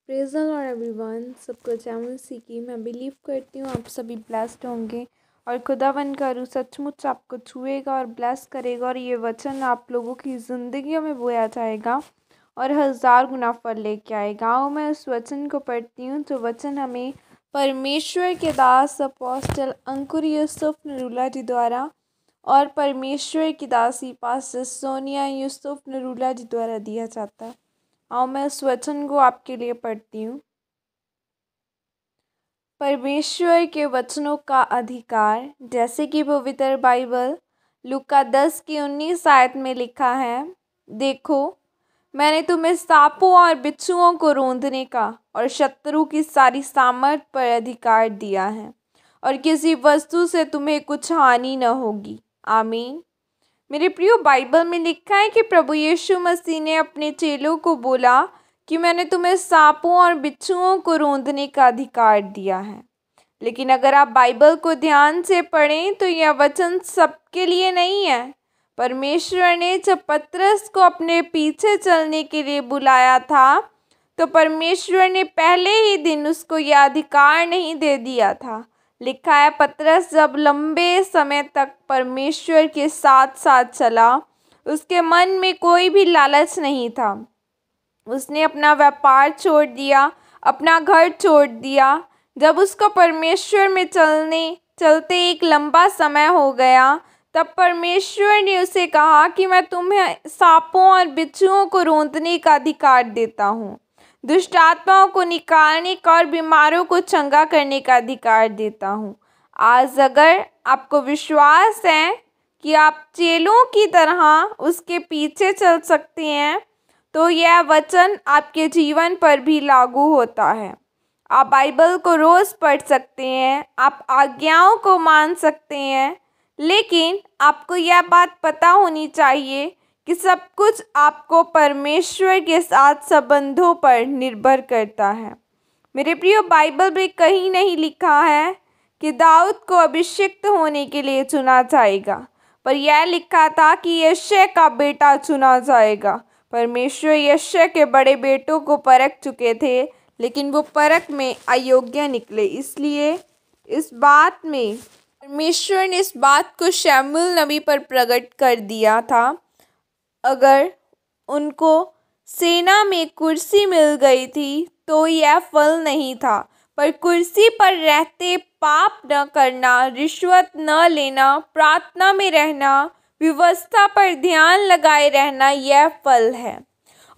Praise the Lord everyone. सबको जय मसीह की। मैं बिलीव करती हूँ आप सभी ब्लेस्ड होंगे और खुदावन का रूह सचमुच आपको छुएगा और ब्लेस करेगा और ये वचन आप लोगों की ज़िंदगियों में बोया जाएगा और 1000 गुना फल लेके आएगा। आओ मैं उस वचन को पढ़ती हूँ जो वचन हमें परमेश्वर के दास अपोस्टल अंकुर यूसुफ नरूला जी द्वारा और परमेश्वर की दासी पास्टर सोनिया यूसुफ नरूला जी द्वारा दिया जाता है। आओ मैं उस वचन को आपके लिए पढ़ती हूँ। परमेश्वर के वचनों का अधिकार, जैसे कि पवित्र बाइबल लूका 10 की 19 आयत में लिखा है, देखो मैंने तुम्हें सांपों और बिच्छुओं को रौंदने का और शत्रु की सारी सामर्थ पर अधिकार दिया है और किसी वस्तु से तुम्हें कुछ हानि न होगी। आमीन। मेरे प्रियो, बाइबल में लिखा है कि प्रभु यीशु मसीह ने अपने चेलों को बोला कि मैंने तुम्हें सांपों और बिच्छुओं को रौंदने का अधिकार दिया है। लेकिन अगर आप बाइबल को ध्यान से पढ़ें तो यह वचन सबके लिए नहीं है। परमेश्वर ने जब पतरस को अपने पीछे चलने के लिए बुलाया था तो परमेश्वर ने पहले ही दिन उसको यह अधिकार नहीं दे दिया था। लिखा है, पतरस जब लंबे समय तक परमेश्वर के साथ साथ चला, उसके मन में कोई भी लालच नहीं था। उसने अपना व्यापार छोड़ दिया, अपना घर छोड़ दिया। जब उसको परमेश्वर में चलते एक लंबा समय हो गया, तब परमेश्वर ने उसे कहा कि मैं तुम्हें सांपों और बिच्छुओं को रौंदने का अधिकार देता हूँ, दुष्ट आत्माओं को निकालने का और बीमारों को चंगा करने का अधिकार देता हूँ। आज अगर आपको विश्वास है कि आप चेलों की तरह उसके पीछे चल सकते हैं तो यह वचन आपके जीवन पर भी लागू होता है। आप बाइबल को रोज़ पढ़ सकते हैं, आप आज्ञाओं को मान सकते हैं, लेकिन आपको यह बात पता होनी चाहिए कि सब कुछ आपको परमेश्वर के साथ संबंधों पर निर्भर करता है। मेरे प्रियो, बाइबल में कहीं नहीं लिखा है कि दाऊद को अभिषिक्त होने के लिए चुना जाएगा, पर यह लिखा था कि यशायाह का बेटा चुना जाएगा। परमेश्वर यशायाह के बड़े बेटों को परख चुके थे, लेकिन वो परख में अयोग्य निकले। इसलिए इस बात में परमेश्वर ने इस बात को शमूएल नबी पर प्रकट कर दिया था। अगर उनको सेना में कुर्सी मिल गई थी तो यह फल नहीं था, पर कुर्सी पर रहते पाप न करना, रिश्वत न लेना, प्रार्थना में रहना, व्यवस्था पर ध्यान लगाए रहना, यह फल है।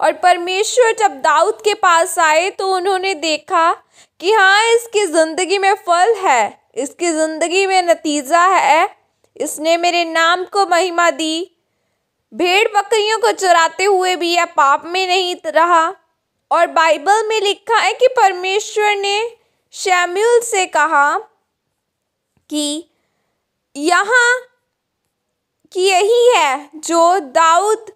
और परमेश्वर जब दाऊद के पास आए तो उन्होंने देखा कि हाँ, इसकी ज़िंदगी में फल है, इसकी ज़िंदगी में नतीजा है, इसने मेरे नाम को महिमा दी। भेड़ बकरियों को चराते हुए भी यह पाप में नहीं रहा। और बाइबल में लिखा है कि परमेश्वर ने शमूएल से कहा कि यहाँ कि यही है जो दाऊद,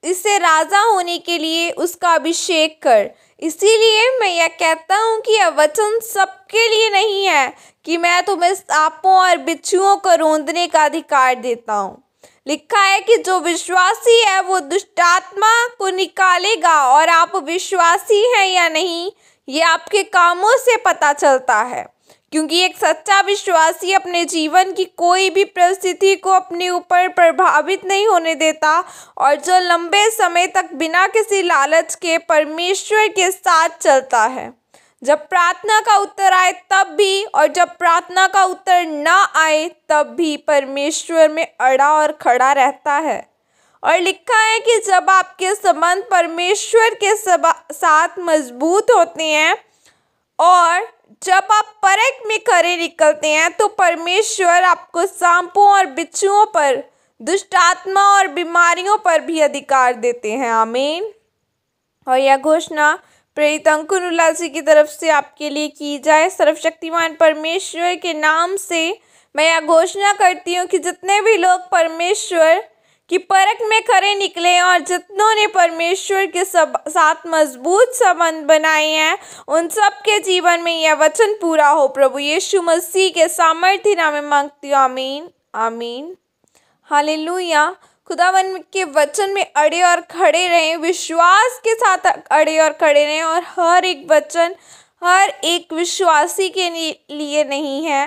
इसे राजा होने के लिए उसका अभिषेक कर। इसीलिए मैं यह कहता हूँ कि यह वचन सबके लिए नहीं है कि मैं तुम्हें सांपों और बिच्छुओं को रौंदने का अधिकार देता हूँ। लिखा है कि जो विश्वासी है वो दुष्ट आत्मा को निकालेगा, और आप विश्वासी हैं या नहीं ये आपके कामों से पता चलता है, क्योंकि एक सच्चा विश्वासी अपने जीवन की कोई भी परिस्थिति को अपने ऊपर प्रभावित नहीं होने देता, और जो लंबे समय तक बिना किसी लालच के परमेश्वर के साथ चलता है। जब प्रार्थना का उत्तर आए तब भी, और जब प्रार्थना का उत्तर ना आए तब भी परमेश्वर में अड़ा और खड़ा रहता है। और लिखा है कि जब आपके संबंध परमेश्वर के साथ मजबूत होते हैं और जब आप परख में खरे निकलते हैं तो परमेश्वर आपको सांपों और बिच्छुओं पर, दुष्ट आत्मा और बीमारियों पर भी अधिकार देते हैं। आमीन। और यह घोषणा प्रेरित अंकुर नरूला जी की तरफ से आपके लिए की जाए। सर्वशक्तिमान परमेश्वर के नाम से मैं यह घोषणा करती हूँ कि जितने भी लोग परमेश्वर की परख में खरे निकले और जितनों ने परमेश्वर के साथ मजबूत संबंध बनाए हैं, उन सब के जीवन में यह वचन पूरा हो। प्रभु यीशु मसीह के सामर्थ्य नाम में मांगती हूँ। आमीन, आमीन, हालेलुया। खुदावन के वचन में अड़े और खड़े रहें, विश्वास के साथ अड़े और खड़े रहें। और हर एक वचन हर एक विश्वासी के लिए नहीं है।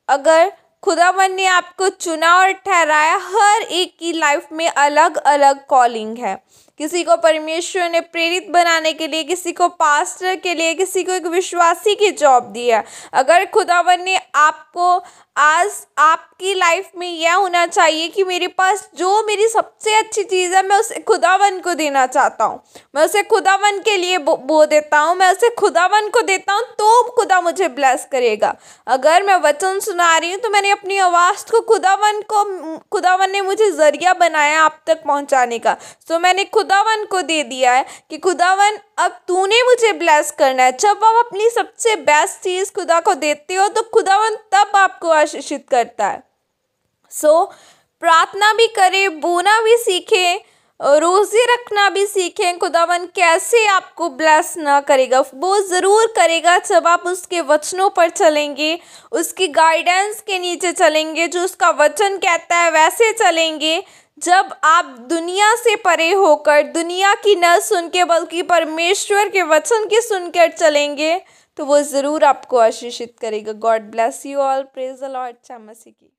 अगर खुदावन ने आपको चुना और ठहराया, हर एक की लाइफ में अलग अलग कॉलिंग है। किसी को परमेश्वर ने प्रेरित बनाने के लिए, किसी को पास्टर के लिए, किसी को एक विश्वासी की जॉब दी है। अगर खुदावन ने आपको आज आपकी लाइफ में यह होना चाहिए कि मेरे पास जो मेरी सबसे अच्छी चीज़ है, मैं उसे खुदावन को देना चाहता हूँ, मैं उसे खुदावन के लिए बो देता हूँ, मैं उसे खुदावन को देता हूँ, तो खुदा मुझे ब्लेस करेगा। अगर मैं वचन सुना रही हूँ तो मैंने अपनी आवाज़ को खुदावन ने मुझे ज़रिया बनाया आप तक पहुँचाने का, तो मैंने खुदावन को दे दिया है कि खुदावन अब तूने मुझे ब्लेस करना है। जब आप अपनी सबसे बेस्ट चीज़ खुदा को देते हो तो खुदावन तब आपको आशीषित करता है। सो प्रार्थना भी करें, बोना भी सीखें, रोज़े रखना भी सीखें। खुदावन कैसे आपको ब्लेस ना करेगा, वो ज़रूर करेगा जब आप उसके वचनों पर चलेंगे, उसकी गाइडेंस के नीचे चलेंगे, जो उसका वचन कहता है वैसे चलेंगे। जब आप दुनिया से परे होकर, दुनिया की न सुन के बल्कि परमेश्वर के वचन की सुनकर चलेंगे, तो वो ज़रूर आपको आशीषित करेगा। God bless you all. Praise the Lord. जय मसीह की।